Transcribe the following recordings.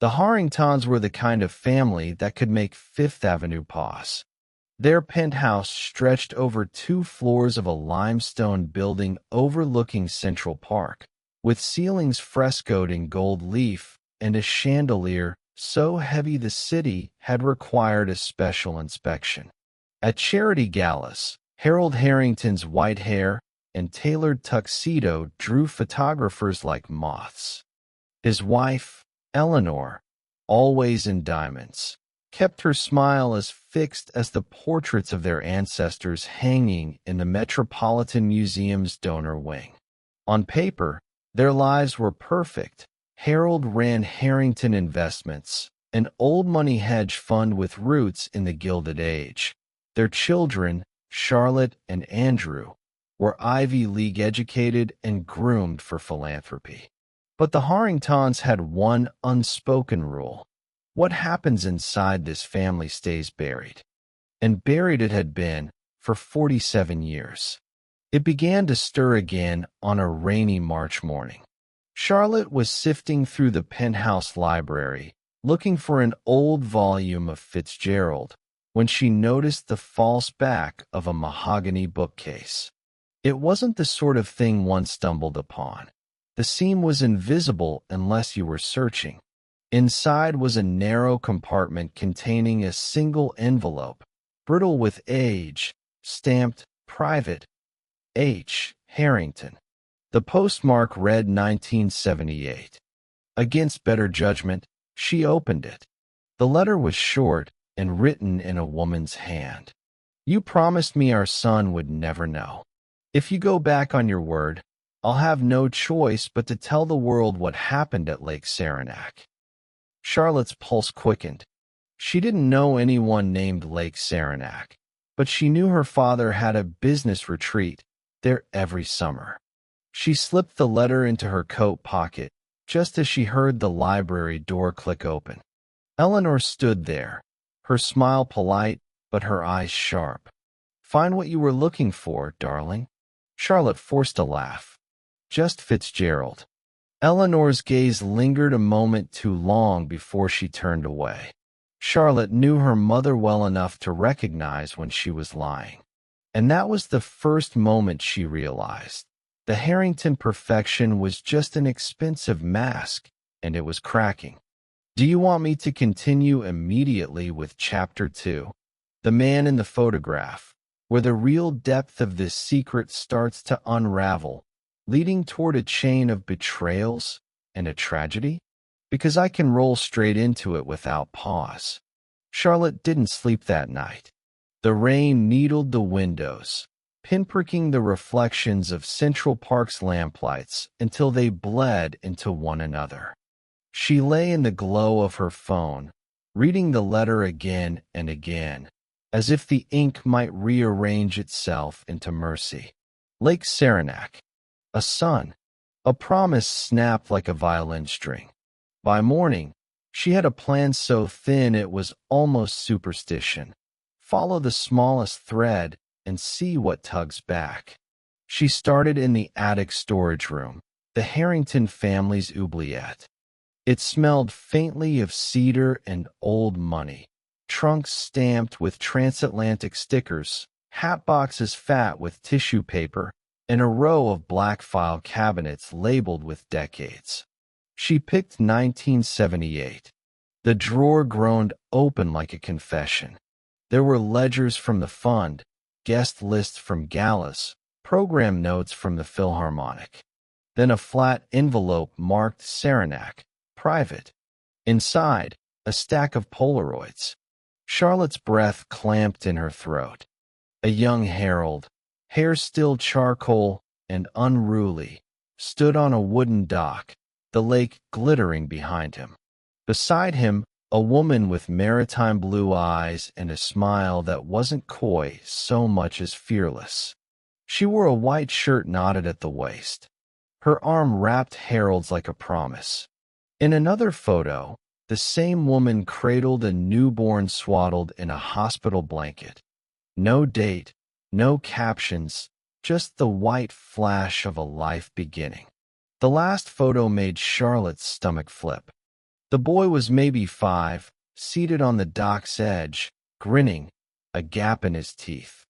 The Harringtons were the kind of family that could make Fifth Avenue pause. Their penthouse stretched over 2 floors of a limestone building overlooking Central Park, with ceilings frescoed in gold leaf and a chandelier so heavy the city had required a special inspection. At charity galas, Harold Harrington's white hair and tailored tuxedo drew photographers like moths. His wife, Eleanor, always in diamonds, kept her smile as fixed as the portraits of their ancestors hanging in the Metropolitan Museum's donor wing. On paper, their lives were perfect. Harold ran Harrington Investments, an old money hedge fund with roots in the Gilded Age. Their children, Charlotte and Andrew, were Ivy League educated and groomed for philanthropy. But the Harringtons had one unspoken rule. What happens inside this family stays buried. And buried it had been for 47 years. It began to stir again on a rainy March morning. Charlotte was sifting through the penthouse library, looking for an old volume of Fitzgerald, when she noticed the false back of a mahogany bookcase. It wasn't the sort of thing one stumbled upon. The seam was invisible unless you were searching. Inside was a narrow compartment containing a single envelope, brittle with age, stamped Private H. Harrington. The postmark read 1978. Against better judgment, she opened it. The letter was short and written in a woman's hand. You promised me our son would never know. If you go back on your word, I'll have no choice but to tell the world what happened at Lake Saranac. Charlotte's pulse quickened. She didn't know anyone named Lake Saranac, but she knew her father had a business retreat there every summer. She slipped the letter into her coat pocket just as she heard the library door click open. Eleanor stood there, her smile polite but her eyes sharp. Find what you were looking for, darling. Charlotte forced a laugh. Just Fitzgerald. Eleanor's gaze lingered a moment too long before she turned away. Charlotte knew her mother well enough to recognize when she was lying. And that was the first moment she realized. The Harrington perfection was just an expensive mask, and it was cracking. Do you want me to continue immediately with Chapter 2? The man in the photograph, where the real depth of this secret starts to unravel, leading toward a chain of betrayals and a tragedy? Because I can roll straight into it without pause. Charlotte didn't sleep that night. The rain needled the windows, pinpricking the reflections of Central Park's lamplights until they bled into one another. She lay in the glow of her phone, reading the letter again and again, as if the ink might rearrange itself into mercy. Lake Saranac. A son. A promise snapped like a violin string. By morning, she had a plan so thin it was almost superstition. Follow the smallest thread and see what tugs back. She started in the attic storage room, the Harrington family's oubliette. It smelled faintly of cedar and old money, trunks stamped with transatlantic stickers, hat boxes fat with tissue paper, and a row of black file cabinets labeled with decades. She picked 1978. The drawer groaned open like a confession. There were ledgers from the fund, guest lists from galas, program notes from the Philharmonic. Then a flat envelope marked Saranac, Private. Inside, a stack of Polaroids. Charlotte's breath clamped in her throat. A young Harold, hair still charcoal and unruly, stood on a wooden dock, the lake glittering behind him. Beside him, a woman with maritime blue eyes and a smile that wasn't coy so much as fearless. She wore a white shirt knotted at the waist. Her arm wrapped Harold's like a promise. In another photo, the same woman cradled a newborn swaddled in a hospital blanket. No date, no captions, just the white flash of a life beginning. The last photo made Charlotte's stomach flip. The boy was maybe 5, seated on the dock's edge, grinning, a gap in his teeth.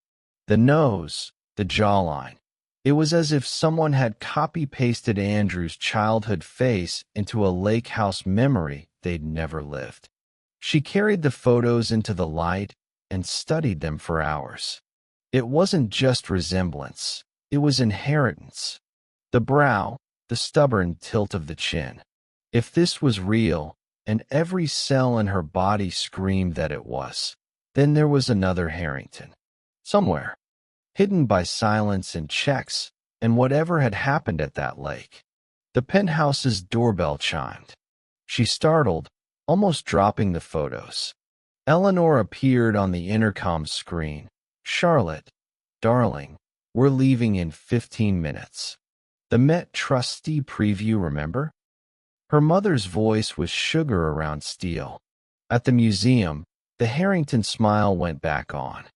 The nose, the jawline. It was as if someone had copy-pasted Andrew's childhood face into a lake house memory they'd never lived. She carried the photos into the light and studied them for hours. It wasn't just resemblance, it was inheritance. The brow, the stubborn tilt of the chin. If this was real, and every cell in her body screamed that it was, then there was another Harrington. Somewhere, hidden by silence and checks, and whatever had happened at that lake. The penthouse's doorbell chimed. She startled, almost dropping the photos. Eleanor appeared on the intercom screen. "Charlotte, darling, we're leaving in 15 minutes. The Met trustee preview, remember?" Her mother's voice was sugar around steel. At the museum, the Harrington smile went back on.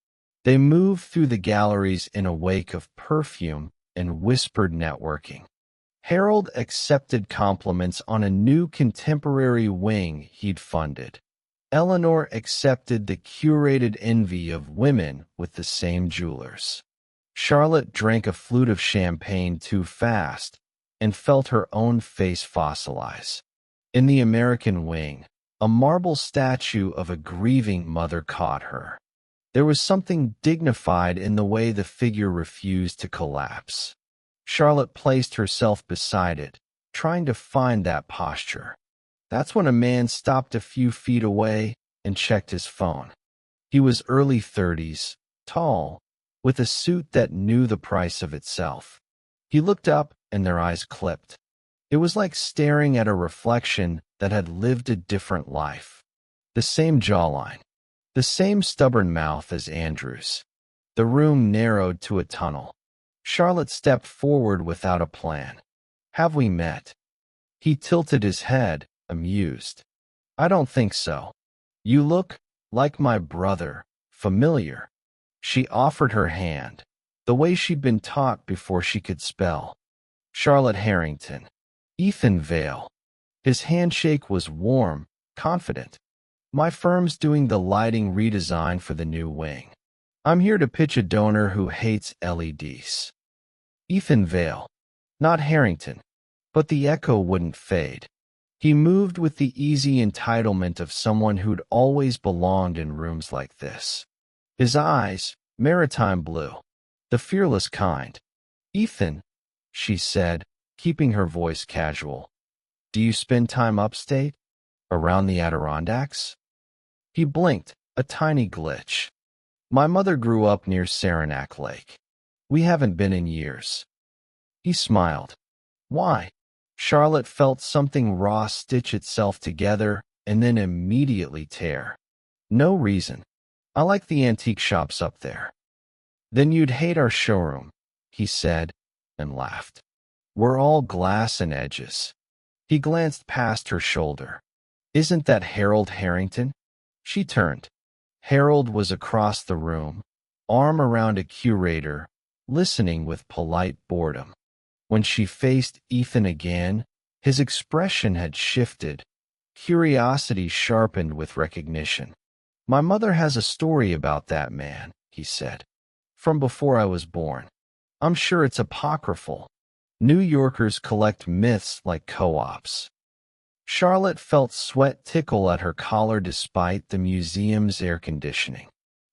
They moved through the galleries in a wake of perfume and whispered networking. Harold accepted compliments on a new contemporary wing he'd funded. Eleanor accepted the curated envy of women with the same jewelers. Charlotte drank a flute of champagne too fast and felt her own face fossilize. In the American wing, a marble statue of a grieving mother caught her. There was something dignified in the way the figure refused to collapse. Charlotte placed herself beside it, trying to find that posture. That's when a man stopped a few feet away and checked his phone. He was early 30s, tall, with a suit that knew the price of itself. He looked up and their eyes clipped. It was like staring at a reflection that had lived a different life. The same jawline. The same stubborn mouth as Andrew's. The room narrowed to a tunnel. Charlotte stepped forward without a plan. "Have we met?" He tilted his head, amused. "I don't think so. You look like my brother, familiar." She offered her hand, the way she'd been taught before she could spell. "Charlotte Harrington. Ethan Vale." His handshake was warm, confident. "My firm's doing the lighting redesign for the new wing. I'm here to pitch a donor who hates LEDs." Ethan Vale. Not Harrington. But the echo wouldn't fade. He moved with the easy entitlement of someone who'd always belonged in rooms like this. His eyes, maritime blue. The fearless kind. "Ethan," she said, keeping her voice casual. "Do you spend time upstate? Around the Adirondacks?" He blinked, a tiny glitch. "My mother grew up near Saranac Lake. We haven't been in years." He smiled. "Why?" Charlotte felt something raw stitch itself together and then immediately tear. "No reason. I like the antique shops up there." "Then you'd hate our showroom," he said, and laughed. "We're all glass and edges." He glanced past her shoulder. "Isn't that Harold Harrington?" She turned. Harold was across the room, arm around a curator, listening with polite boredom. When she faced Ethan again, his expression had shifted, curiosity sharpened with recognition. "My mother has a story about that man," he said, "from before I was born. I'm sure it's apocryphal. New Yorkers collect myths like co-ops." Charlotte felt sweat tickle at her collar despite the museum's air conditioning.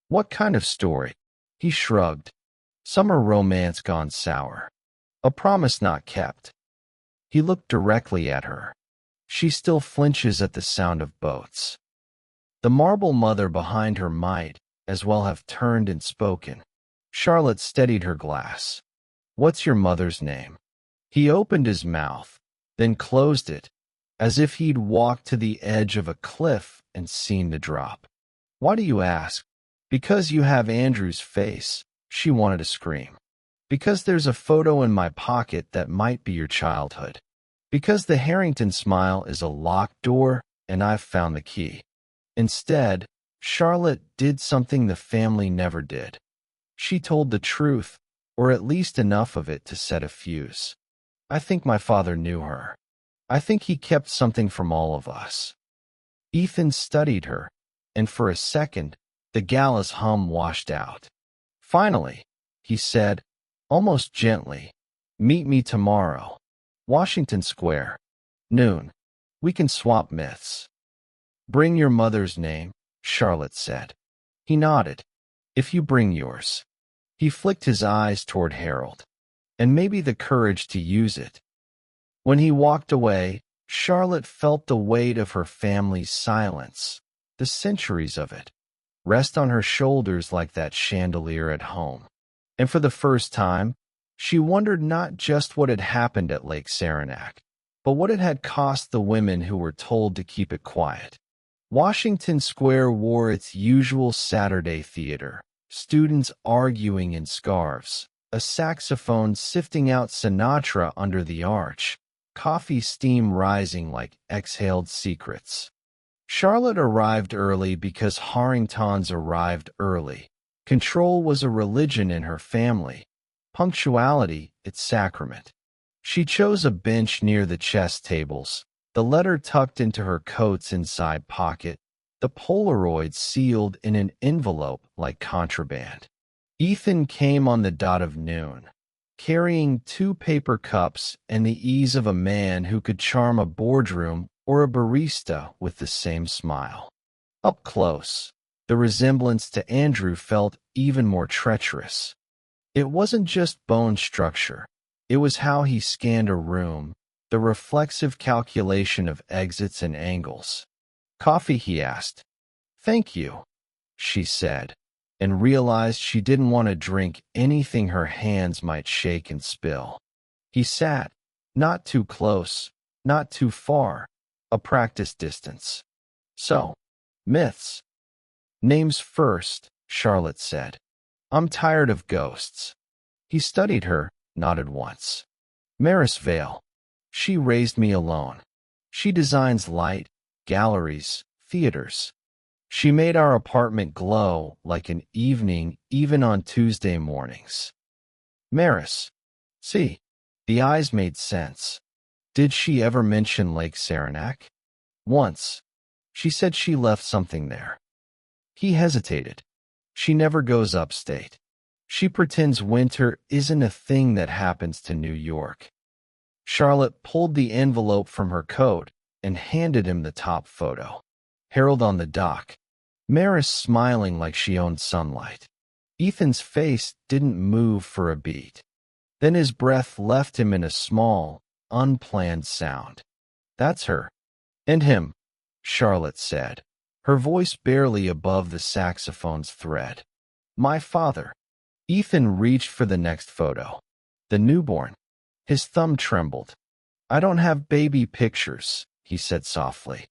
"What kind of story?" He shrugged. "Summer romance gone sour. A promise not kept." He looked directly at her. She still flinches at the sound of boats. The marble mother behind her might as well have turned and spoken. Charlotte steadied her glass. "What's your mother's name?" He opened his mouth, then closed it, as if he'd walked to the edge of a cliff and seen the drop. "Why do you ask?" "Because you have Andrew's face," she wanted to scream. "Because there's a photo in my pocket that might be your childhood. Because the Harrington smile is a locked door and I've found the key." Instead, Charlotte did something the family never did. She told the truth, or at least enough of it to set a fuse. "I think my father knew her. I think he kept something from all of us." Ethan studied her, and for a second, the gallus hum washed out. Finally, he said, almost gently, "Meet me tomorrow. Washington Square. Noon. We can swap myths." "Bring your mother's name," Charlotte said. He nodded. "If you bring yours." He flicked his eyes toward Harold. "And maybe the courage to use it." When he walked away, Charlotte felt the weight of her family's silence, the centuries of it, rest on her shoulders like that chandelier at home. And for the first time, she wondered not just what had happened at Lake Saranac, but what it had cost the women who were told to keep it quiet. Washington Square wore its usual Saturday theater, students arguing in scarves, a saxophone sifting out Sinatra under the arch, coffee steam rising like exhaled secrets. Charlotte arrived early because Harringtons arrived early. Control was a religion in her family, punctuality its sacrament. She chose a bench near the chess tables, the letter tucked into her coat's inside pocket, the Polaroid sealed in an envelope like contraband. Ethan came on the dot of noon, carrying 2 paper cups and the ease of a man who could charm a boardroom or a barista with the same smile. Up close, the resemblance to Andrew felt even more treacherous. It wasn't just bone structure. It was how he scanned a room, the reflexive calculation of exits and angles. "Coffee?" he asked. "Thank you," she said, and realized she didn't want to drink anything her hands might shake and spill. He sat, not too close, not too far, a practice distance. "So, myths." "Names first," Charlotte said. "I'm tired of ghosts." He studied her, nodded once. "Maris Vale. She raised me alone. She designs light, galleries, theaters. She made our apartment glow like an evening even on Tuesday mornings." "Maris." See, the eyes made sense. "Did she ever mention Lake Saranac?" "Once. She said she left something there." He hesitated. "She never goes upstate. She pretends winter isn't a thing that happens to New York." Charlotte pulled the envelope from her coat and handed him the top photo. Harold on the dock. Maris smiling like she owned sunlight. Ethan's face didn't move for a beat. Then his breath left him in a small, unplanned sound. "That's her." "And him," Charlotte said, her voice barely above the saxophone's thread. "My father." Ethan reached for the next photo. The newborn. His thumb trembled. "I don't have baby pictures," he said softly.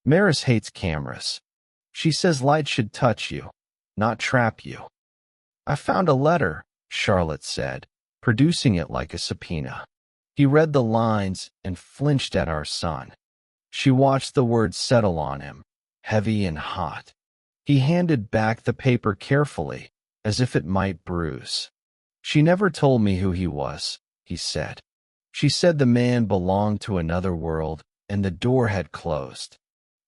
"Maris hates cameras. She says light should touch you, not trap you." "I found a letter," Charlotte said, producing it like a subpoena. He read the lines and flinched at our son. She watched the words settle on him, heavy and hot. He handed back the paper carefully, as if it might bruise. "She never told me who he was," he said. "She said the man belonged to another world, and the door had closed."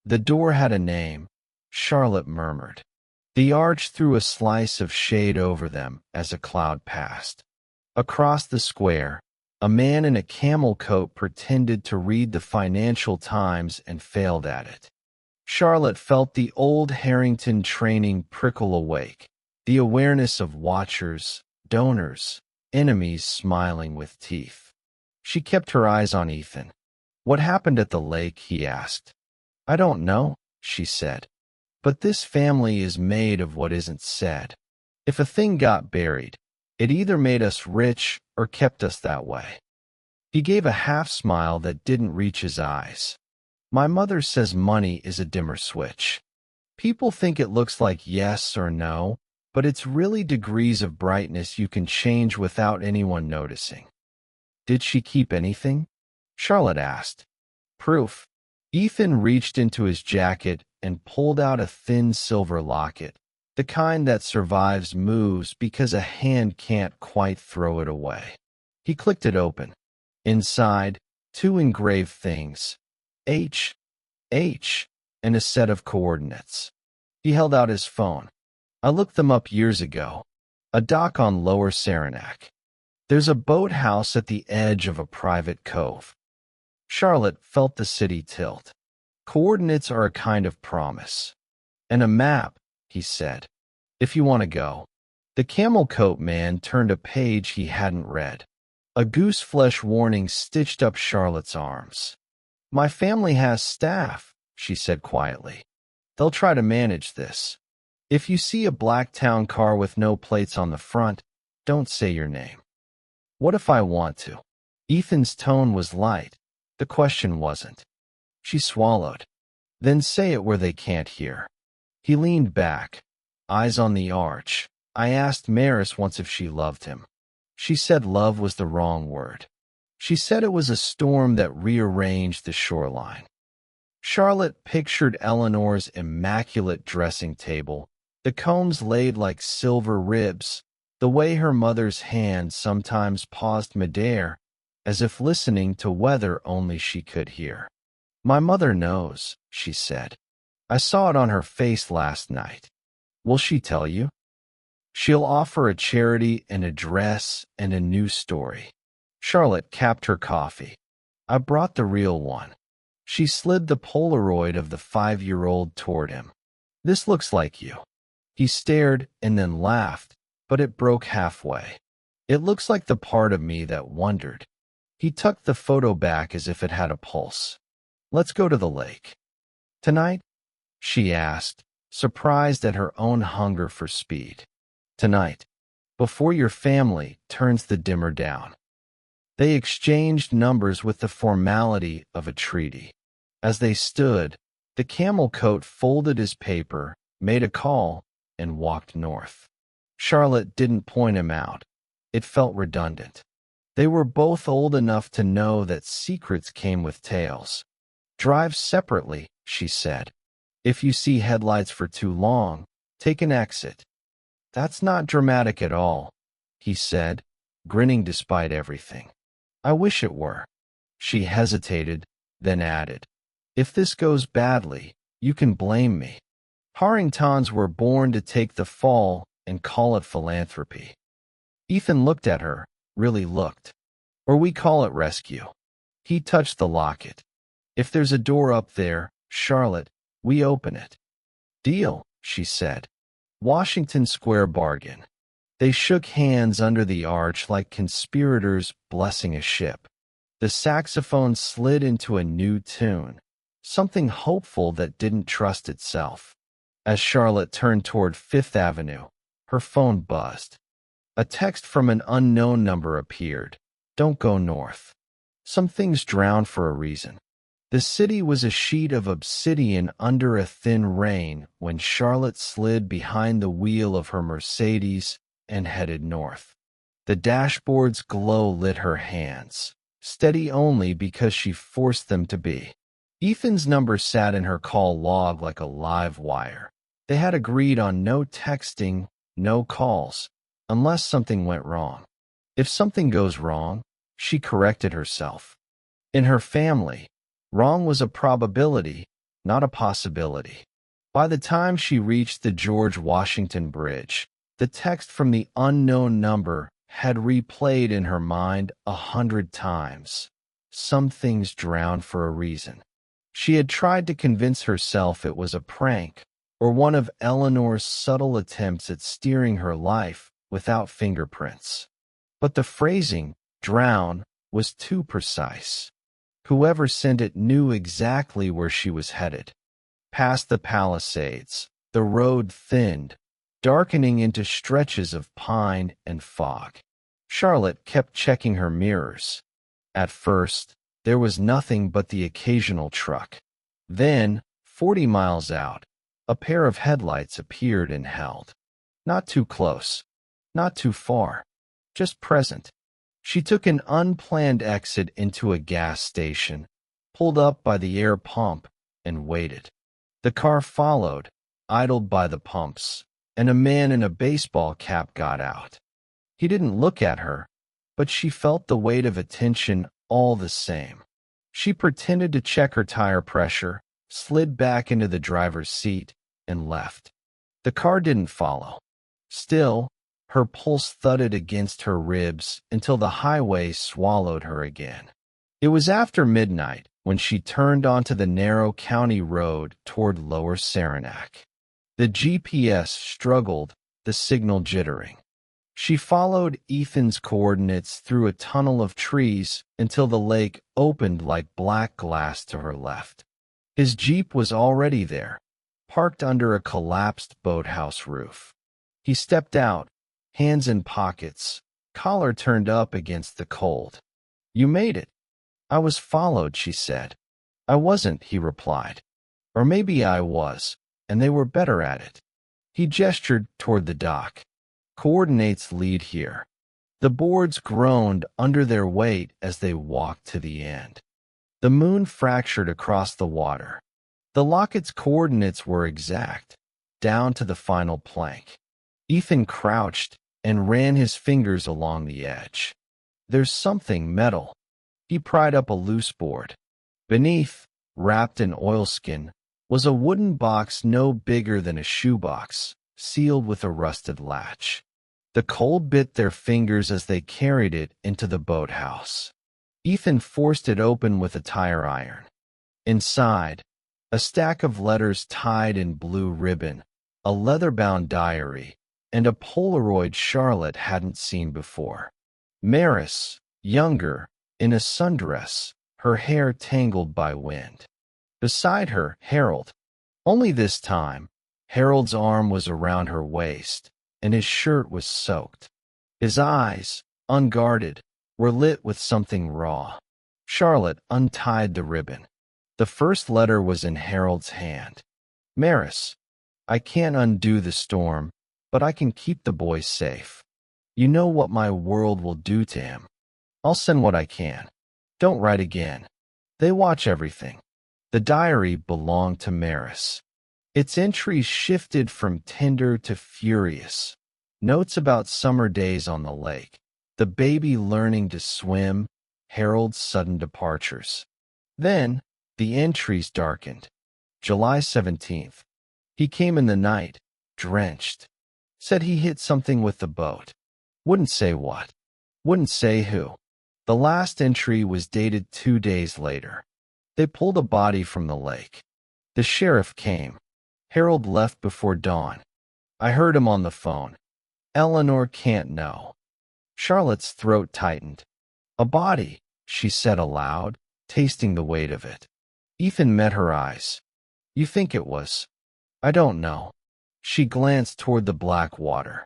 "The door had a name," Charlotte murmured. The arch threw a slice of shade over them as a cloud passed. Across the square, a man in a camel coat pretended to read the Financial Times and failed at it. Charlotte felt the old Harrington training prickle awake, the awareness of watchers, donors, enemies smiling with teeth. She kept her eyes on Ethan. "What happened at the lake?" he asked. "I don't know," she said. "But this family is made of what isn't said. If a thing got buried, it either made us rich or kept us that way." He gave a half smile that didn't reach his eyes. "My mother says money is a dimmer switch. People think it looks like yes or no, but it's really degrees of brightness you can change without anyone noticing." "Did she keep anything?" Charlotte asked. "Proof." Ethan reached into his jacket and pulled out a thin silver locket, the kind that survives moves because a hand can't quite throw it away. He clicked it open. Inside, 2 engraved things. H. and a set of coordinates. He held out his phone. I looked them up years ago. A dock on Lower Saranac. There's a boathouse at the edge of a private cove. Charlotte felt the city tilt. Coordinates are a kind of promise. And a map, he said. If you want to go. The camel coat man turned a page he hadn't read. A goose-flesh warning stitched up Charlotte's arms. My family has staff, she said quietly. They'll try to manage this. If you see a black town car with no plates on the front, don't say your name. What if I want to? Ethan's tone was light. The question wasn't. She swallowed. Then say it where they can't hear. He leaned back, eyes on the arch. I asked Maris once if she loved him. She said love was the wrong word. She said it was a storm that rearranged the shoreline. Charlotte pictured Eleanor's immaculate dressing table, the combs laid like silver ribs, the way her mother's hand sometimes paused midair, as if listening to weather only she could hear. My mother knows, she said. I saw it on her face last night. Will she tell you? She'll offer a charity and a dress and a new story. Charlotte capped her coffee. I brought the real one. She slid the Polaroid of the 5-year-old toward him. This looks like you. He stared and then laughed, but it broke halfway. It looks like the part of me that wondered. He tucked the photo back as if it had a pulse. Let's go to the lake. Tonight? She asked, surprised at her own hunger for speed. Tonight, before your family turns the dimmer down. They exchanged numbers with the formality of a treaty. As they stood, the camel coat folded his paper, made a call, and walked north. Charlotte didn't point him out. It felt redundant. They were both old enough to know that secrets came with tails. Drive separately, she said. If you see headlights for too long, take an exit. That's not dramatic at all, he said, grinning despite everything. I wish it were. She hesitated, then added, if this goes badly, you can blame me. Harringtons were born to take the fall and call it philanthropy. Ethan looked at her, really looked. Or we call it rescue. He touched the locket. If there's a door up there, Charlotte, we open it. Deal, she said. Washington Square bargain. They shook hands under the arch like conspirators blessing a ship. The saxophone slid into a new tune, something hopeful that didn't trust itself. As Charlotte turned toward Fifth Avenue, her phone buzzed. A text from an unknown number appeared. Don't go north. Some things drown for a reason. The city was a sheet of obsidian under a thin rain when Charlotte slid behind the wheel of her Mercedes and headed north. The dashboard's glow lit her hands, steady only because she forced them to be. Ethan's number sat in her call log like a live wire. They had agreed on no texting, no calls, unless something went wrong. If something goes wrong, she corrected herself. In her family, wrong was a probability, not a possibility. By the time she reached the George Washington Bridge, the text from the unknown number had replayed in her mind 100 times. Some things drown for a reason. She had tried to convince herself it was a prank, or one of Eleanor's subtle attempts at steering her life without fingerprints. But the phrasing, drown, was too precise. Whoever sent it knew exactly where she was headed. Past the Palisades, the road thinned, darkening into stretches of pine and fog. Charlotte kept checking her mirrors. At first, there was nothing but the occasional truck. Then, 40 miles out, a pair of headlights appeared and held. Not too close, not too far, just present. She took an unplanned exit into a gas station, pulled up by the air pump, and waited. The car followed, idled by the pumps, and a man in a baseball cap got out. He didn't look at her, but she felt the weight of attention all the same. She pretended to check her tire pressure, slid back into the driver's seat, and left. The car didn't follow. Still, her pulse thudded against her ribs until the highway swallowed her again. It was after midnight when she turned onto the narrow county road toward Lower Saranac. The GPS struggled, the signal jittering. She followed Ethan's coordinates through a tunnel of trees until the lake opened like black glass to her left. His Jeep was already there, parked under a collapsed boathouse roof. He stepped out, hands in pockets, collar turned up against the cold. "You made it." "I was followed," she said. "I wasn't," he replied. "Or maybe I was, and they were better at it." He gestured toward the dock. "Coordinates lead here." The boards groaned under their weight as they walked to the end. The moon fractured across the water. The locket's coordinates were exact, down to the final plank. Ethan crouched and ran his fingers along the edge. "There's something metal." He pried up a loose board. Beneath, wrapped in oilskin, was a wooden box no bigger than a shoebox, sealed with a rusted latch. The cold bit their fingers as they carried it into the boathouse. Ethan forced it open with a tire iron. Inside, a stack of letters tied in blue ribbon, a leather-bound diary, and a Polaroid Charlotte hadn't seen before. Maris, younger, in a sundress, her hair tangled by wind. Beside her, Harold. Only this time, Harold's arm was around her waist, and his shirt was soaked. His eyes, unguarded, were lit with something raw. Charlotte untied the ribbon. The first letter was in Harold's hand. "Maris, I can't undo the storm, but I can keep the boy safe. You know what my world will do to him. I'll send what I can. Don't write again. They watch everything." The diary belonged to Maris. Its entries shifted from tender to furious. Notes about summer days on the lake, the baby learning to swim, Harold's sudden departures. Then, the entries darkened. July 17th. He came in the night, drenched. Said he hit something with the boat. Wouldn't say what. Wouldn't say who. The last entry was dated 2 days later. They pulled a body from the lake. The sheriff came. Harold left before dawn. I heard him on the phone. Eleanor can't know. Charlotte's throat tightened. "A body," she said aloud, tasting the weight of it. Ethan met her eyes. "You think it was?" "I don't know." She glanced toward the black water.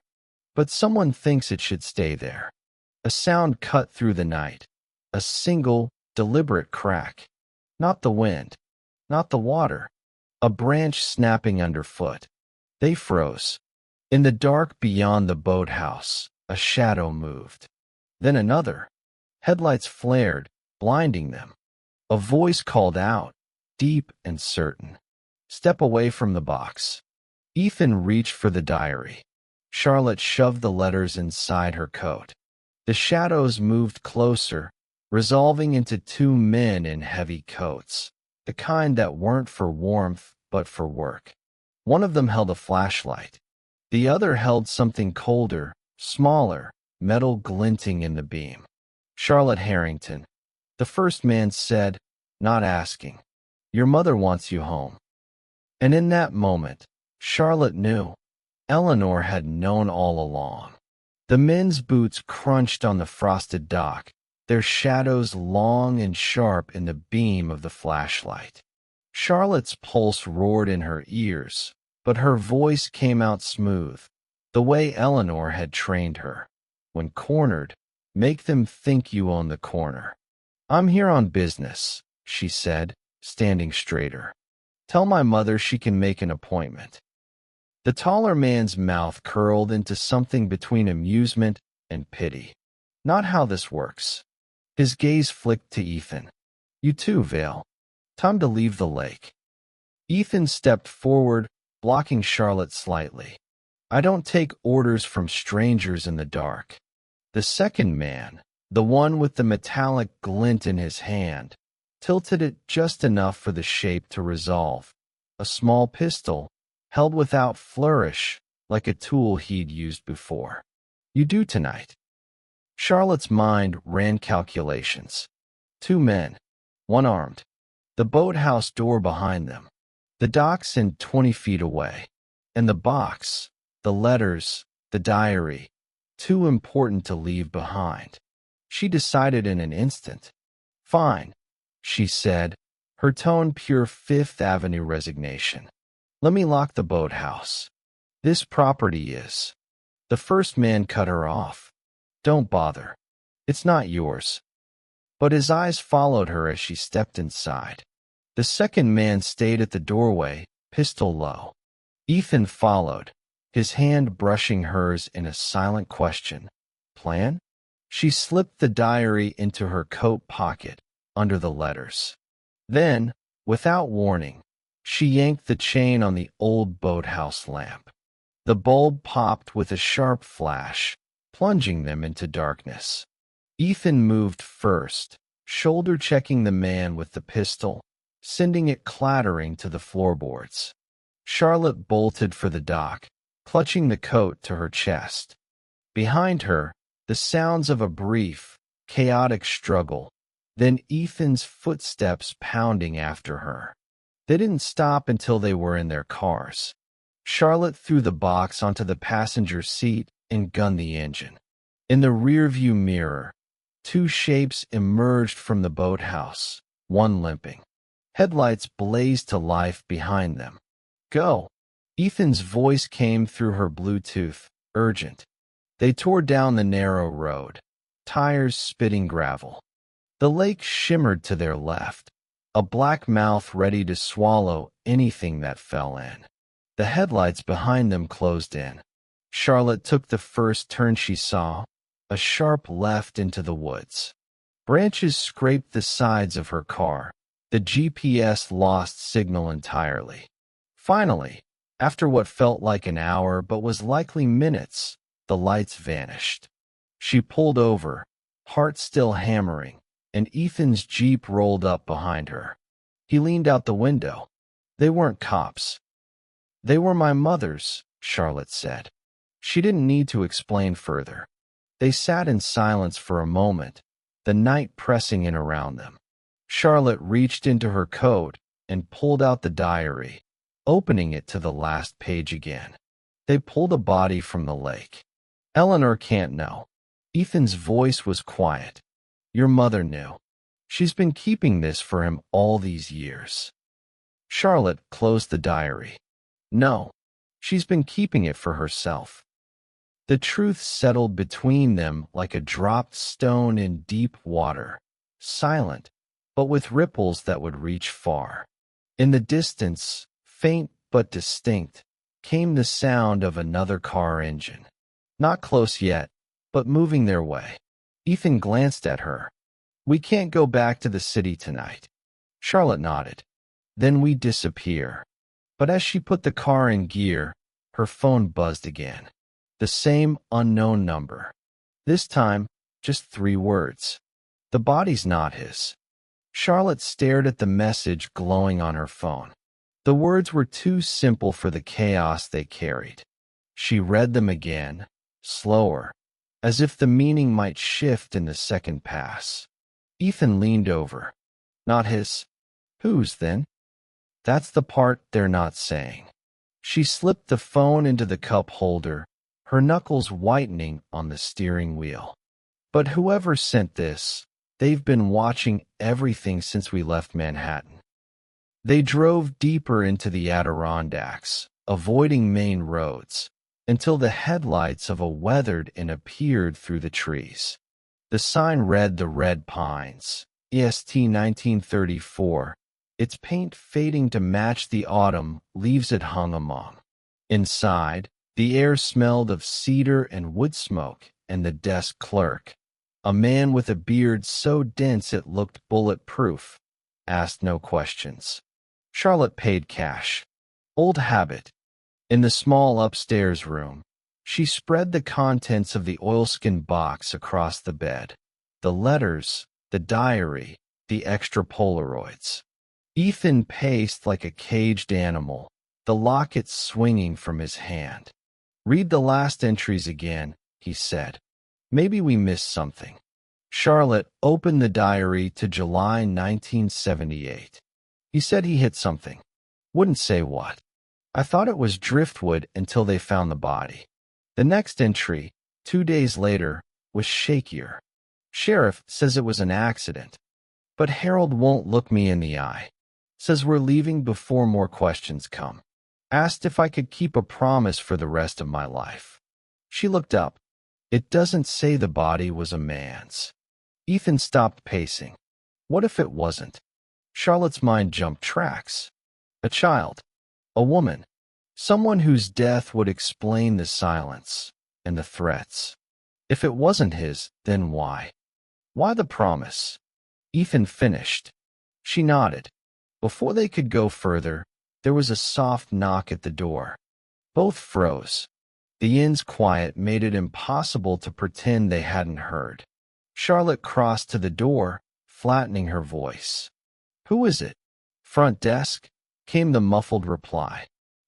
"But someone thinks it should stay there." A sound cut through the night. A single, deliberate crack. Not the wind. Not the water. A branch snapping underfoot. They froze. In the dark beyond the boathouse, a shadow moved. Then another. Headlights flared, blinding them. A voice called out, deep and certain. "Step away from the box." Ethan reached for the diary. Charlotte shoved the letters inside her coat. The shadows moved closer, resolving into 2 men in heavy coats, the kind that weren't for warmth but for work. One of them held a flashlight. The other held something colder, smaller, metal glinting in the beam. "Charlotte Harrington." The first man said, not asking. "Your mother wants you home." And in that moment, Charlotte knew. Eleanor had known all along. The men's boots crunched on the frosted dock, their shadows long and sharp in the beam of the flashlight. Charlotte's pulse roared in her ears, but her voice came out smooth, the way Eleanor had trained her. When cornered, make them think you own the corner. "I'm here on business," she said, standing straighter. "Tell my mother she can make an appointment." The taller man's mouth curled into something between amusement and pity. "Not how this works." His gaze flicked to Ethan. "You too, Vale. Time to leave the lake." Ethan stepped forward, blocking Charlotte slightly. "I don't take orders from strangers in the dark." The second man, the one with the metallic glint in his hand, tilted it just enough for the shape to resolve. A small pistol, held without flourish, like a tool he'd used before. You do tonight. Charlotte's mind ran calculations. 2 men, one armed. The boathouse door behind them. The dachshund 20 feet away. And the box, the letters, the diary, too important to leave behind. She decided in an instant. Fine, she said, her tone pure Fifth Avenue resignation. Let me lock the boathouse. This property is. The first man cut her off. Don't bother. It's not yours. But his eyes followed her as she stepped inside. The second man stayed at the doorway, pistol low. Ethan followed, his hand brushing hers in a silent question. Plan? She slipped the diary into her coat pocket, under the letters. Then, without warning, she yanked the chain on the old boathouse lamp. The bulb popped with a sharp flash, plunging them into darkness. Ethan moved first, shoulder-checking the man with the pistol, sending it clattering to the floorboards. Charlotte bolted for the dock, clutching the coat to her chest. Behind her, the sounds of a brief, chaotic struggle, then Ethan's footsteps pounding after her. They didn't stop until they were in their cars. Charlotte threw the box onto the passenger seat and gunned the engine. In the rearview mirror, 2 shapes emerged from the boathouse, one limping. Headlights blazed to life behind them. Go! Ethan's voice came through her Bluetooth, urgent. They tore down the narrow road, tires spitting gravel. The lake shimmered to their left, a black mouth ready to swallow anything that fell in. The headlights behind them closed in. Charlotte took the first turn she saw, a sharp left into the woods. Branches scraped the sides of her car. The GPS lost signal entirely. Finally, after what felt like an hour but was likely minutes, the lights vanished. She pulled over, heart still hammering, and Ethan's Jeep rolled up behind her. He leaned out the window. They weren't cops. They were my mother's, Charlotte said. She didn't need to explain further. They sat in silence for a moment, the night pressing in around them. Charlotte reached into her coat and pulled out the diary, opening it to the last page again. They pulled a body from the lake. Eleanor can't know. Ethan's voice was quiet. Your mother knew. She's been keeping this for him all these years. Charlotte closed the diary. No, she's been keeping it for herself. The truth settled between them like a dropped stone in deep water, silent, but with ripples that would reach far. In the distance, faint but distinct, came the sound of another car engine. Not close yet, but moving their way. Ethan glanced at her. We can't go back to the city tonight. Charlotte nodded. Then we disappear. But as she put the car in gear, her phone buzzed again. The same unknown number. This time, just 3 words. The body's not his. Charlotte stared at the message glowing on her phone. The words were too simple for the chaos they carried. She read them again, slower, as if the meaning might shift in the second pass. Ethan leaned over. Not his. Whose, then? That's the part they're not saying. She slipped the phone into the cup holder, her knuckles whitening on the steering wheel. But whoever sent this, they've been watching everything since we left Manhattan. They drove deeper into the Adirondacks, avoiding main roads, until the headlights of a weathered inn appeared through the trees. The sign read The Red Pines, EST 1934, its paint fading to match the autumn leaves it hung among. Inside, the air smelled of cedar and wood smoke, and the desk clerk, a man with a beard so dense it looked bulletproof, asked no questions. Charlotte paid cash. Old habit. In the small upstairs room, she spread the contents of the oilskin box across the bed. The letters, the diary, the extra Polaroids. Ethan paced like a caged animal, the locket swinging from his hand. Read the last entries again, he said. Maybe we missed something. Charlotte opened the diary to July 1978. He said he hit something. Wouldn't say what. I thought it was driftwood until they found the body. The next entry, 2 days later, was shakier. Sheriff says it was an accident. But Harold won't look me in the eye. Says we're leaving before more questions come. Asked if I could keep a promise for the rest of my life. She looked up. It doesn't say the body was a man's. Ethan stopped pacing. What if it wasn't? Charlotte's mind jumped tracks. A child. A woman. Someone whose death would explain the silence and the threats. If it wasn't his, then why? Why the promise? Ethan finished. She nodded. Before they could go further, there was a soft knock at the door. Both froze. The inn's quiet made it impossible to pretend they hadn't heard. Charlotte crossed to the door, flattening her voice. Who is it? Front desk, came the muffled reply.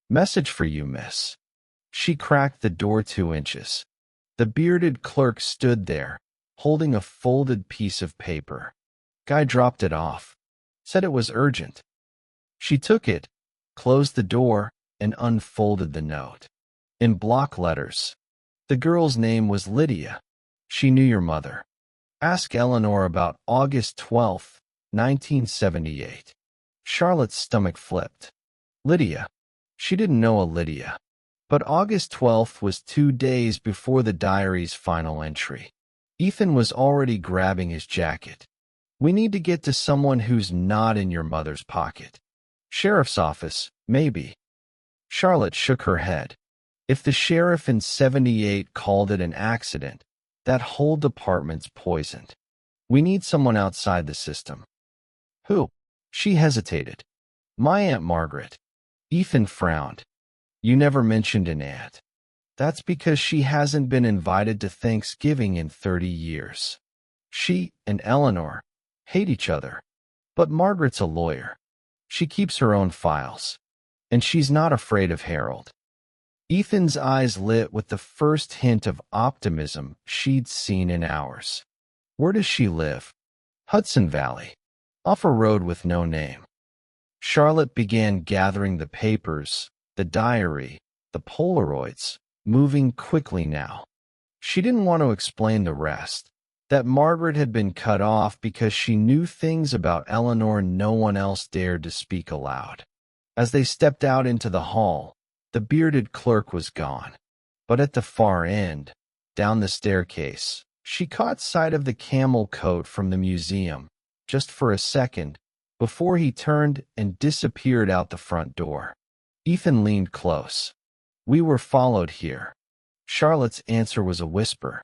Message for you, miss. She cracked the door 2 inches. The bearded clerk stood there, holding a folded piece of paper. Guy dropped it off. Said it was urgent. She took it, closed the door, and unfolded the note. In block letters. The girl's name was Lydia. She knew your mother. Ask Eleanor about August 12th, 1978. Charlotte's stomach flipped. Lydia. She didn't know a Lydia. But August 12th was 2 days before the diary's final entry. Ethan was already grabbing his jacket. We need to get to someone who's not in your mother's pocket. Sheriff's office, maybe. Charlotte shook her head. If the sheriff in 78 called it an accident, that whole department's poisoned. We need someone outside the system. Who? She hesitated. My Aunt Margaret. Ethan frowned. You never mentioned an aunt. That's because she hasn't been invited to Thanksgiving in 30 years. She and Eleanor hate each other. But Margaret's a lawyer. She keeps her own files. And she's not afraid of Harold. Ethan's eyes lit with the first hint of optimism she'd seen in hours. Where does she live? Hudson Valley. Off a road with no name. Charlotte began gathering the papers, the diary, the Polaroids, moving quickly now. She didn't want to explain the rest, that Margaret had been cut off because she knew things about Eleanor no one else dared to speak aloud. As they stepped out into the hall, the bearded clerk was gone. But at the far end, down the staircase, she caught sight of the camel coat from the museum, just for a second, before he turned and disappeared out the front door. Ethan leaned close. We were followed here. Charlotte's answer was a whisper.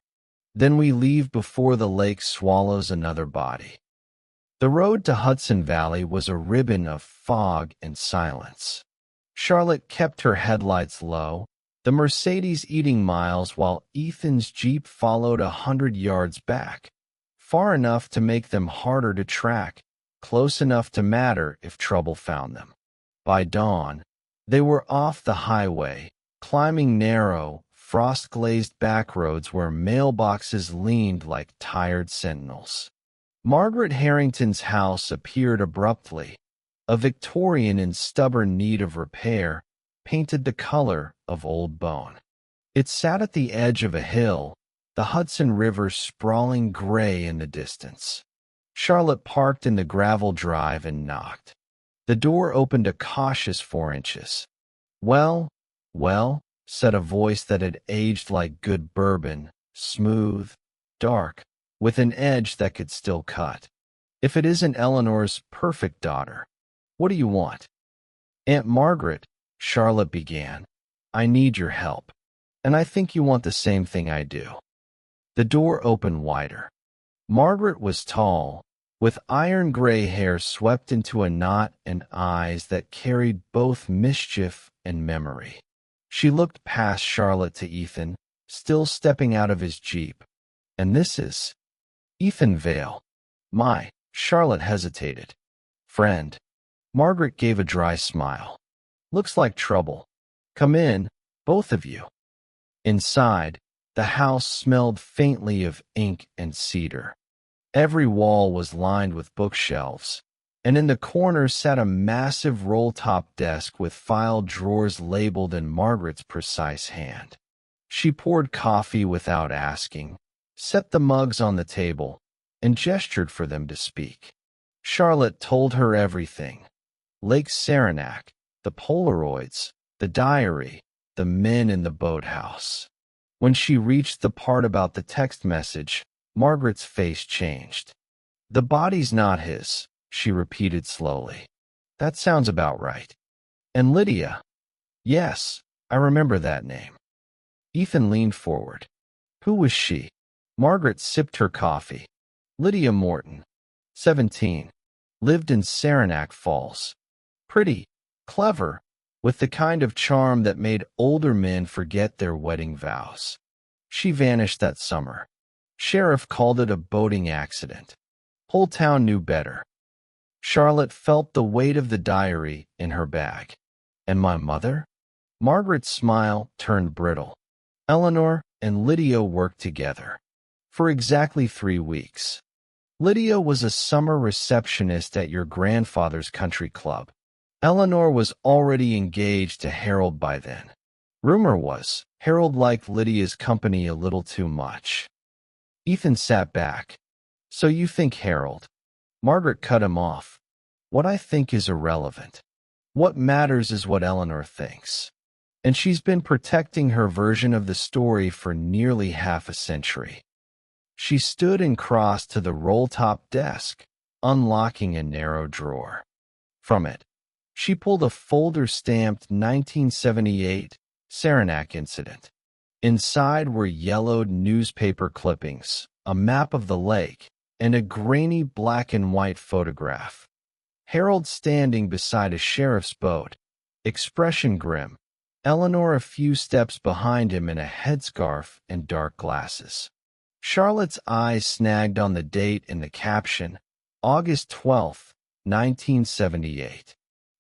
Then we leave before the lake swallows another body. The road to Hudson Valley was a ribbon of fog and silence. Charlotte kept her headlights low, the Mercedes eating miles while Ethan's Jeep followed 100 yards back, far enough to make them harder to track, close enough to matter if trouble found them. By dawn, they were off the highway, climbing narrow, frost-glazed backroads where mailboxes leaned like tired sentinels. Margaret Harrington's house appeared abruptly, a Victorian in stubborn need of repair, painted the color of old bone. It sat at the edge of a hill, the Hudson River sprawling gray in the distance. Charlotte parked in the gravel drive and knocked. The door opened a cautious 4 inches. Well, said a voice that had aged like good bourbon, smooth, dark, with an edge that could still cut. If it isn't Eleanor's perfect daughter, what do you want? Aunt Margaret, Charlotte began, I need your help, and I think you want the same thing I do. The door opened wider. Margaret was tall, with iron-gray hair swept into a knot and eyes that carried both mischief and memory. She looked past Charlotte to Ethan, still stepping out of his Jeep. And this is Ethan Vale. My, Charlotte hesitated. Friend. Margaret gave a dry smile. Looks like trouble. Come in, both of you. Inside, the house smelled faintly of ink and cedar. Every wall was lined with bookshelves, and in the corner sat a massive roll-top desk with file drawers labeled in Margaret's precise hand. She poured coffee without asking, set the mugs on the table, and gestured for them to speak. Charlotte told her everything. Lake Saranac, the Polaroids, the diary, the men in the boathouse. When she reached the part about the text message, Margaret's face changed. The body's not his, she repeated slowly. That sounds about right. And Lydia? Yes, I remember that name. Ethan leaned forward. Who was she? Margaret sipped her coffee. Lydia Morton, 17, lived in Saranac Falls. Pretty, clever, with the kind of charm that made older men forget their wedding vows. She vanished that summer. Sheriff called it a boating accident. Whole town knew better. Charlotte felt the weight of the diary in her bag. And my mother? Margaret's smile turned brittle. Eleanor and Lydia worked together. For exactly 3 weeks. Lydia was a summer receptionist at your grandfather's country club. Eleanor was already engaged to Harold by then. Rumor was, Harold liked Lydia's company a little too much. Ethan sat back. So you think Harold? Margaret cut him off. What I think is irrelevant. What matters is what Eleanor thinks. And she's been protecting her version of the story for nearly half a century. She stood and crossed to the roll-top desk, unlocking a narrow drawer. From it, she pulled a folder stamped 1978 Saranac incident. Inside were yellowed newspaper clippings, a map of the lake, and a grainy black and white photograph. Harold standing beside a sheriff's boat, expression grim, Eleanor a few steps behind him in a headscarf and dark glasses. Charlotte's eyes snagged on the date in the caption, August 12, 1978.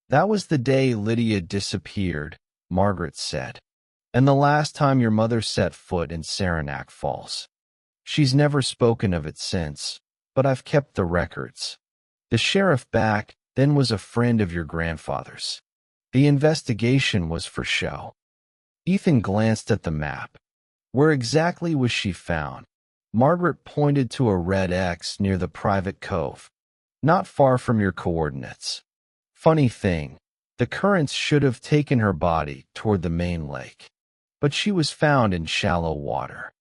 That was the day Lydia disappeared, Margaret said. And the last time your mother set foot in Saranac Falls. She's never spoken of it since, but I've kept the records. The sheriff back then was a friend of your grandfather's. The investigation was for show. Ethan glanced at the map. Where exactly was she found? Margaret pointed to a red X near the private cove, not far from your coordinates. Funny thing, the currents should have taken her body toward the main lake, but she was found in shallow water,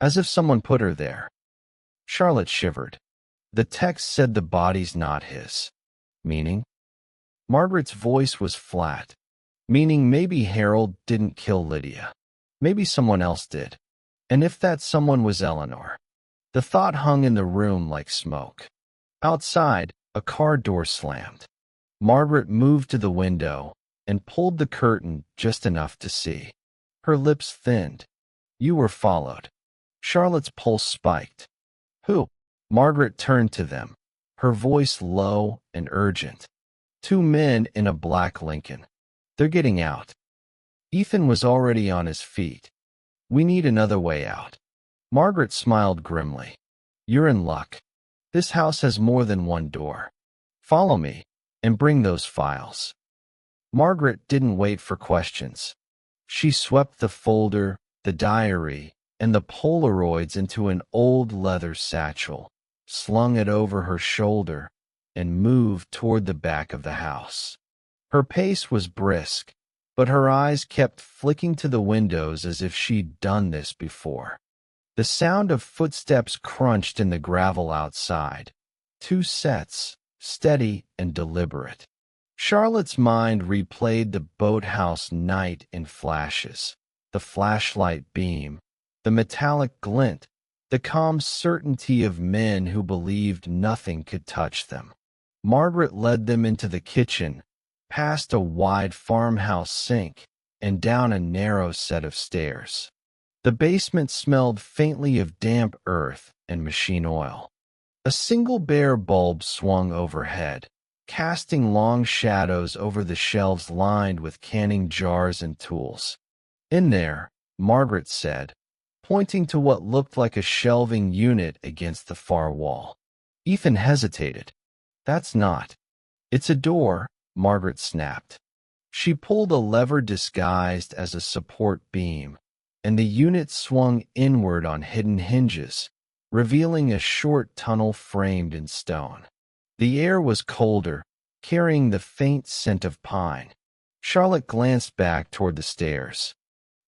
as if someone put her there. Charlotte shivered. The text said the body's not his. Meaning? Margaret's voice was flat. Meaning maybe Harold didn't kill Lydia. Maybe someone else did. And if that someone was Eleanor. The thought hung in the room like smoke. Outside, a car door slammed. Margaret moved to the window and pulled the curtain just enough to see. Her lips thinned. You were followed. Charlotte's pulse spiked. Who? Margaret turned to them, her voice low and urgent. 2 men in a black Lincoln. They're getting out. Ethan was already on his feet. We need another way out. Margaret smiled grimly. You're in luck. This house has more than one door. Follow me, and bring those files. Margaret didn't wait for questions. She swept the folder, the diary, and the Polaroids into an old leather satchel, slung it over her shoulder, and moved toward the back of the house. Her pace was brisk, but her eyes kept flicking to the windows as if she'd done this before. The sound of footsteps crunched in the gravel outside. 2 sets, steady and deliberate. Charlotte's mind replayed the boathouse night in flashes, the flashlight beam, the metallic glint, the calm certainty of men who believed nothing could touch them. Margaret led them into the kitchen, past a wide farmhouse sink, and down a narrow set of stairs. The basement smelled faintly of damp earth and machine oil. A single bare bulb swung overhead, casting long shadows over the shelves lined with canning jars and tools. In there, Margaret said, pointing to what looked like a shelving unit against the far wall. Ethan hesitated. That's not. It's a door, Margaret snapped. She pulled a lever disguised as a support beam, and the unit swung inward on hidden hinges, revealing a short tunnel framed in stone. The air was colder, carrying the faint scent of pine. Charlotte glanced back toward the stairs.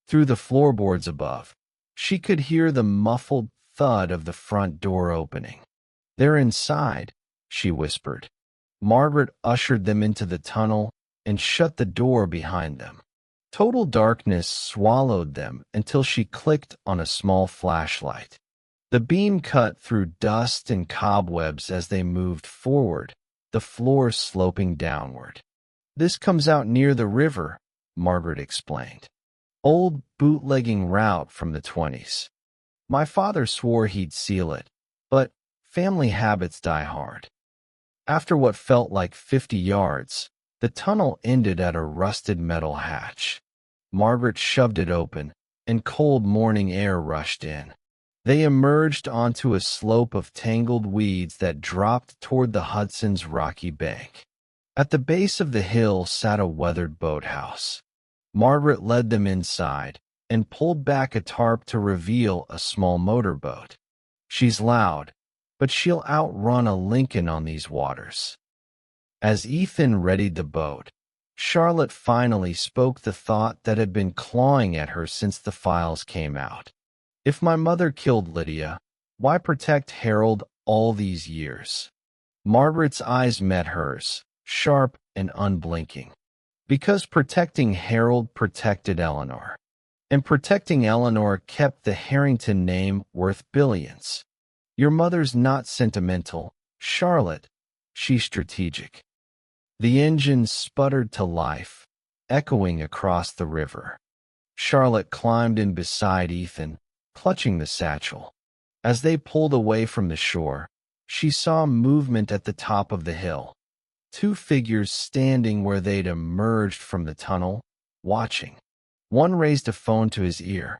Through the floorboards above, she could hear the muffled thud of the front door opening. They're inside, she whispered. Margaret ushered them into the tunnel and shut the door behind them. Total darkness swallowed them until she clicked on a small flashlight. The beam cut through dust and cobwebs as they moved forward, the floor sloping downward. This comes out near the river, Margaret explained. Old bootlegging route from the 20s. My father swore he'd seal it, but family habits die hard. After what felt like 50 yards, the tunnel ended at a rusted metal hatch. Margaret shoved it open, and cold morning air rushed in. They emerged onto a slope of tangled weeds that dropped toward the Hudson's rocky bank. At the base of the hill sat a weathered boathouse. Margaret led them inside and pulled back a tarp to reveal a small motorboat. She's loud, but she'll outrun a Lincoln on these waters. As Ethan readied the boat, Charlotte finally spoke the thought that had been clawing at her since the files came out. If my mother killed Lydia, why protect Harold all these years? Margaret's eyes met hers, sharp and unblinking. Because protecting Harold protected Eleanor, and protecting Eleanor kept the Harrington name worth billions. Your mother's not sentimental, Charlotte. She's strategic. The engine sputtered to life, echoing across the river. Charlotte climbed in beside Ethan, clutching the satchel. As they pulled away from the shore, she saw movement at the top of the hill. Two figures standing where they'd emerged from the tunnel, watching. One raised a phone to his ear.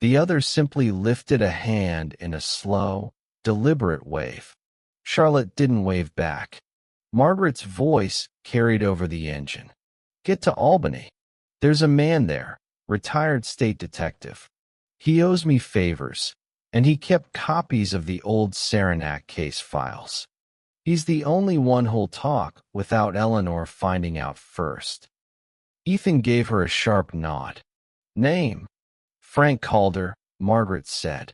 The other simply lifted a hand in a slow, deliberate wave. Charlotte didn't wave back. Margaret's voice carried over the engine. Get to Albany. There's a man there, retired state detective. He owes me favors, and he kept copies of the old Saranac case files. He's the only one who'll talk without Eleanor finding out first. Ethan gave her a sharp nod. Name? Frank Calder, Margaret said.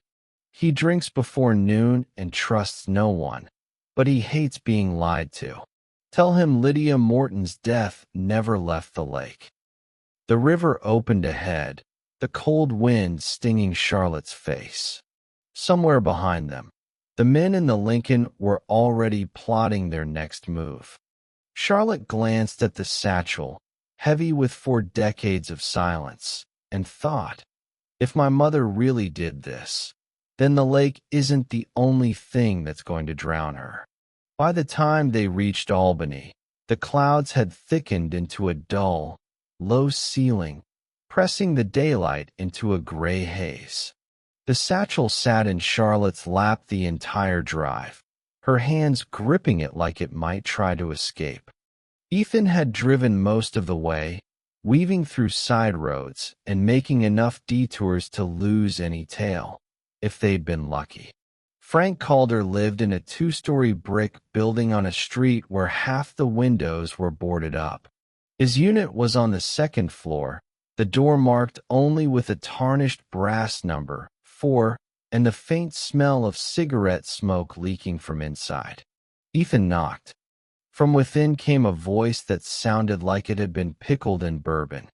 He drinks before noon and trusts no one, but he hates being lied to. Tell him Lydia Morton's death never left the lake. The river opened ahead, the cold wind stinging Charlotte's face. Somewhere behind them, the men in the Lincoln were already plotting their next move. Charlotte glanced at the satchel, heavy with 4 decades of silence, and thought, if my mother really did this, then the lake isn't the only thing that's going to drown her. By the time they reached Albany, the clouds had thickened into a dull, low ceiling, pressing the daylight into a gray haze. The satchel sat in Charlotte's lap the entire drive, her hands gripping it like it might try to escape. Ethan had driven most of the way, weaving through side roads and making enough detours to lose any tail, if they'd been lucky. Frank Calder lived in a 2-story brick building on a street where half the windows were boarded up. His unit was on the 2nd floor, the door marked only with a tarnished brass number, 4, and the faint smell of cigarette smoke leaking from inside. Ethan knocked. From within came a voice that sounded like it had been pickled in bourbon.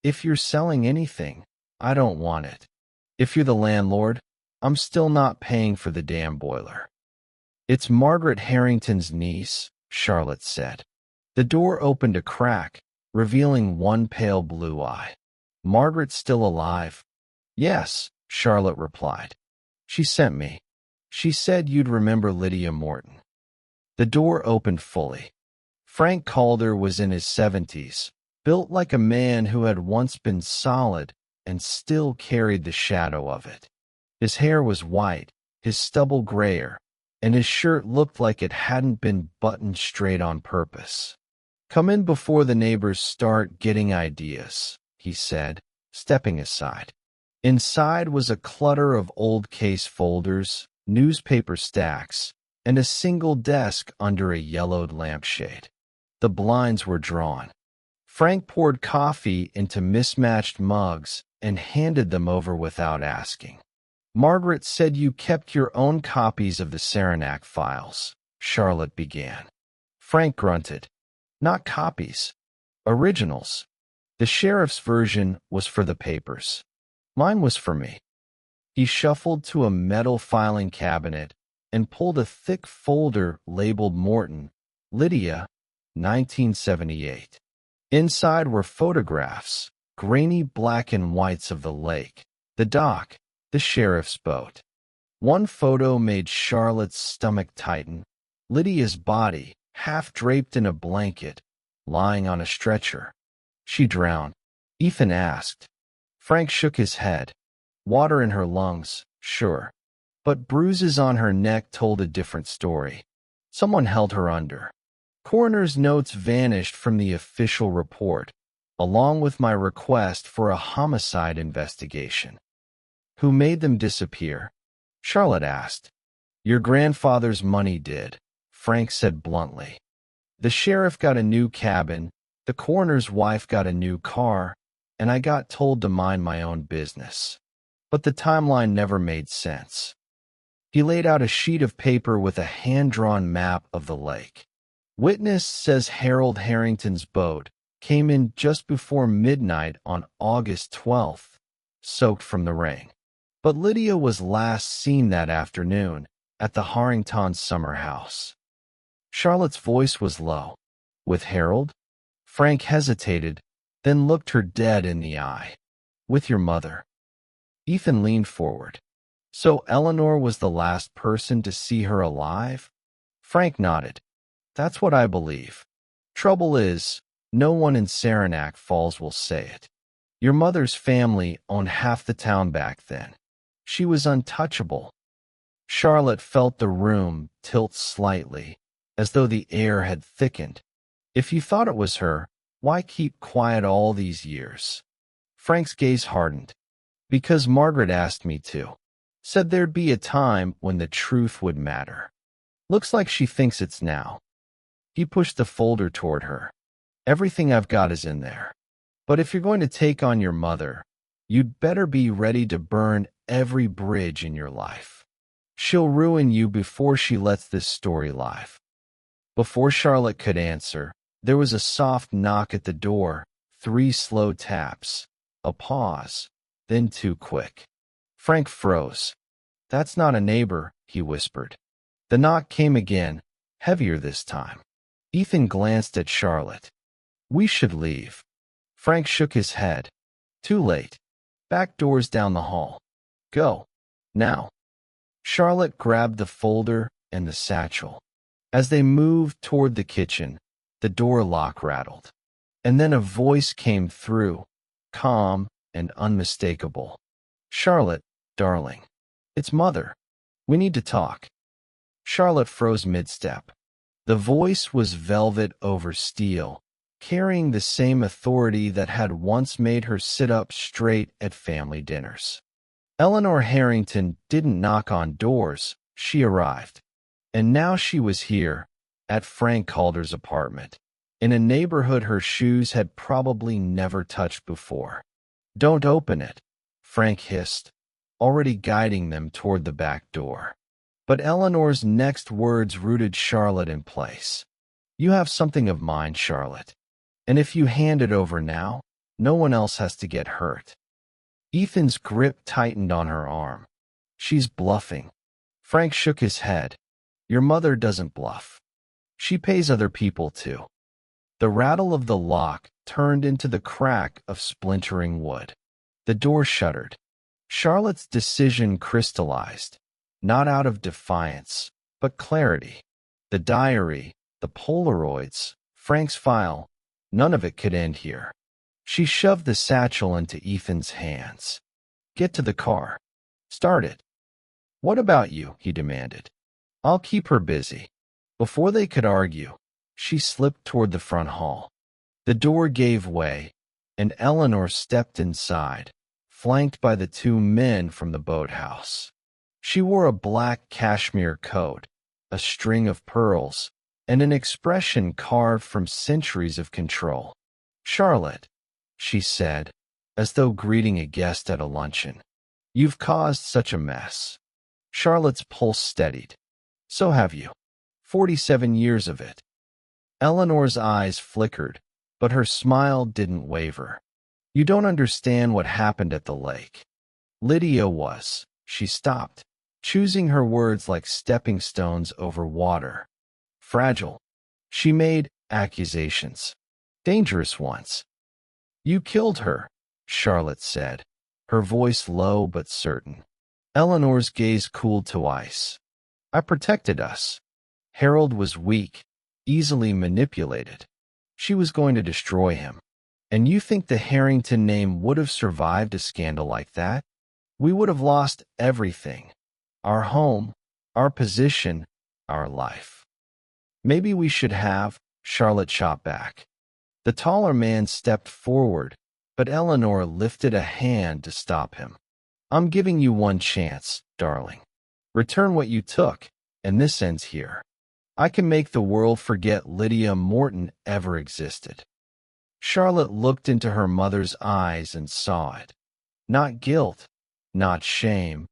If you're selling anything, I don't want it. If you're the landlord, I'm still not paying for the damn boiler. It's Margaret Harrington's niece, Charlotte said. The door opened a crack, revealing one pale blue eye. Margaret's still alive? Yes, Charlotte replied. She sent me. She said you'd remember Lydia Morton. The door opened fully. Frank Calder was in his 70s, built like a man who had once been solid and still carried the shadow of it. His hair was white, his stubble grayer, and his shirt looked like it hadn't been buttoned straight on purpose. "Come in before the neighbors start getting ideas," he said, stepping aside. Inside was a clutter of old case folders, newspaper stacks, and a single desk under a yellowed lampshade. The blinds were drawn. Frank poured coffee into mismatched mugs and handed them over without asking. "Margaret said you kept your own copies of the Saranac files," Charlotte began. Frank grunted. "Not copies. Originals. The sheriff's version was for the papers. Mine was for me." He shuffled to a metal filing cabinet and pulled a thick folder labeled Morton, Lydia, 1978. Inside were photographs, grainy black and whites of the lake, the dock, the sheriff's boat. One photo made Charlotte's stomach tighten. Lydia's body, half draped in a blanket, lying on a stretcher. "She drowned?" Ethan asked. Frank shook his head. "Water in her lungs, sure. But bruises on her neck told a different story. Someone held her under." Coroner's notes vanished from the official report, along with my request for a homicide investigation. "Who made them disappear?" Charlotte asked. "Your grandfather's money did," Frank said bluntly. "The sheriff got a new cabin, the coroner's wife got a new car, and I got told to mind my own business. But the timeline never made sense." He laid out a sheet of paper with a hand-drawn map of the lake. "Witness says Harold Harrington's boat came in just before midnight on August 12th, soaked from the rain. But Lydia was last seen that afternoon at the Harrington summer house." Charlotte's voice was low. "With Harold?" Frank hesitated, then looked her dead in the eye. "With your mother." Ethan leaned forward. "So Eleanor was the last person to see her alive?" Frank nodded. "That's what I believe. Trouble is, no one in Saranac Falls will say it. Your mother's family owned half the town back then. She was untouchable." Charlotte felt the room tilt slightly, as though the air had thickened. "If you thought it was her, why keep quiet all these years?" Frank's gaze hardened. "Because Margaret asked me to. Said there'd be a time when the truth would matter. Looks like she thinks it's now." He pushed the folder toward her. "Everything I've got is in there. But if you're going to take on your mother, you'd better be ready to burn every bridge in your life. She'll ruin you before she lets this story live." Before Charlotte could answer, there was a soft knock at the door, 3 slow taps, a pause, then 2 quick. Frank froze. "That's not a neighbor," he whispered. The knock came again, heavier this time. Ethan glanced at Charlotte. "We should leave." Frank shook his head. "Too late. Back door's down the hall. Go. Now." Charlotte grabbed the folder and the satchel. As they moved toward the kitchen, the door lock rattled. And then a voice came through, calm and unmistakable. "Charlotte, darling. It's Mother. We need to talk." Charlotte froze mid-step. The voice was velvet over steel, carrying the same authority that had once made her sit up straight at family dinners. Eleanor Harrington didn't knock on doors, she arrived. And now she was here, at Frank Calder's apartment, in a neighborhood her shoes had probably never touched before. "Don't open it," Frank hissed, already guiding them toward the back door. But Eleanor's next words rooted Charlotte in place. "You have something of mine, Charlotte. And if you hand it over now, no one else has to get hurt." Ethan's grip tightened on her arm. "She's bluffing." Frank shook his head. "Your mother doesn't bluff. She pays other people too." The rattle of the lock turned into the crack of splintering wood. The door shuddered. Charlotte's decision crystallized. not out of defiance, but clarity. The diary, the Polaroids, Frank's file, none of it could end here. She shoved the satchel into Ethan's hands. Get to the car. Start it. What about you? He demanded. I'll keep her busy. Before they could argue, she slipped toward the front hall. The door gave way, and Eleanor stepped inside, flanked by the two men from the boathouse. She wore a black cashmere coat, a string of pearls, and an expression carved from centuries of control. Charlotte, she said, as though greeting a guest at a luncheon. You've caused such a mess. Charlotte's pulse steadied. So have you. 47 years of it. Eleanor's eyes flickered, but her smile didn't waver. You don't understand what happened at the lake. Lydia was. She stopped, choosing her words like stepping stones over water. Fragile. She made accusations. Dangerous ones. You killed her, Charlotte said, her voice low but certain. Eleanor's gaze cooled to ice. I protected us. Harold was weak, easily manipulated. She was going to destroy him. And you think the Harrington name would have survived a scandal like that? We would have lost everything. Our home, our position, our life. Maybe we should have, Charlotte shot back. The taller man stepped forward, but Eleanor lifted a hand to stop him. I'm giving you one chance, darling. Return what you took, and this ends here. I can make the world forget Lydia Morton ever existed. Charlotte looked into her mother's eyes and saw it. Not guilt, not shame,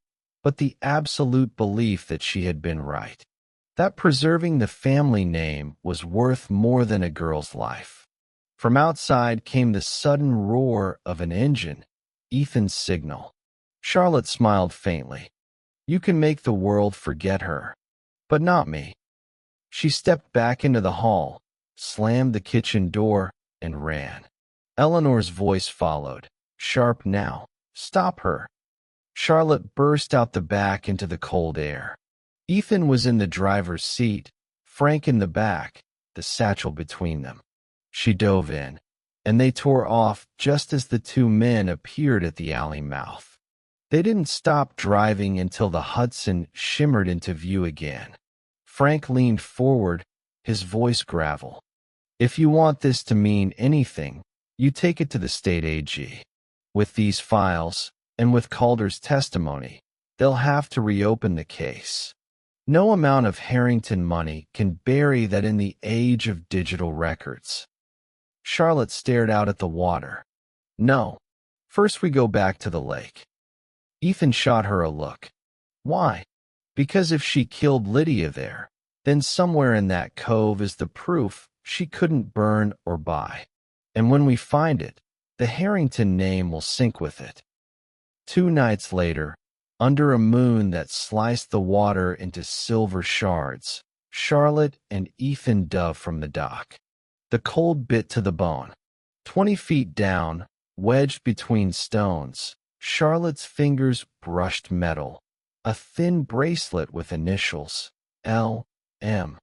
but the absolute belief that she had been right. That preserving the family name was worth more than a girl's life. From outside came the sudden roar of an engine, Ethan's signal. Charlotte smiled faintly. You can make the world forget her, but not me. She stepped back into the hall, slammed the kitchen door, and ran. Eleanor's voice followed, sharp now. Stop her. Charlotte burst out the back into the cold air. Ethan was in the driver's seat, Frank in the back, the satchel between them. She dove in, and they tore off just as the two men appeared at the alley mouth. They didn't stop driving until the Hudson shimmered into view again. Frank leaned forward, his voice gravel. If you want this to mean anything, you take it to the state AG. With these files, and with Calder's testimony, they'll have to reopen the case. No amount of Harrington money can bury that in the age of digital records. Charlotte stared out at the water. No. First we go back to the lake. Ethan shot her a look. Why? Because if she killed Lydia there, then somewhere in that cove is the proof she couldn't burn or buy. And when we find it, the Harrington name will sink with it. 2 nights later, under a moon that sliced the water into silver shards, Charlotte and Ethan dove from the dock. The cold bit to the bone. 20 feet down, wedged between stones, Charlotte's fingers brushed metal, a thin bracelet with initials, L.M.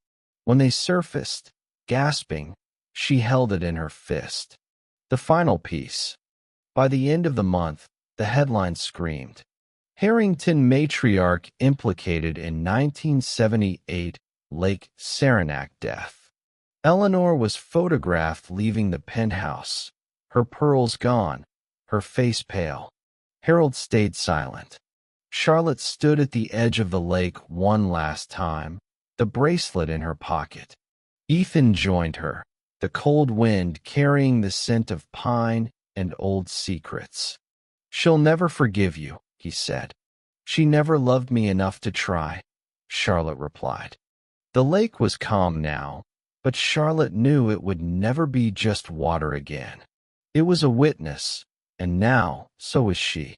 When they surfaced, gasping, she held it in her fist. The final piece. By the end of the month, the headline screamed, Harrington matriarch implicated in 1978 Lake Saranac death. Eleanor was photographed leaving the penthouse, her pearls gone, her face pale. Harold stayed silent. Charlotte stood at the edge of the lake one last time, the bracelet in her pocket. Ethan joined her, the cold wind carrying the scent of pine and old secrets. She'll never forgive you, he said. She never loved me enough to try, Charlotte replied. The lake was calm now, but Charlotte knew it would never be just water again. It was a witness, and now so was she.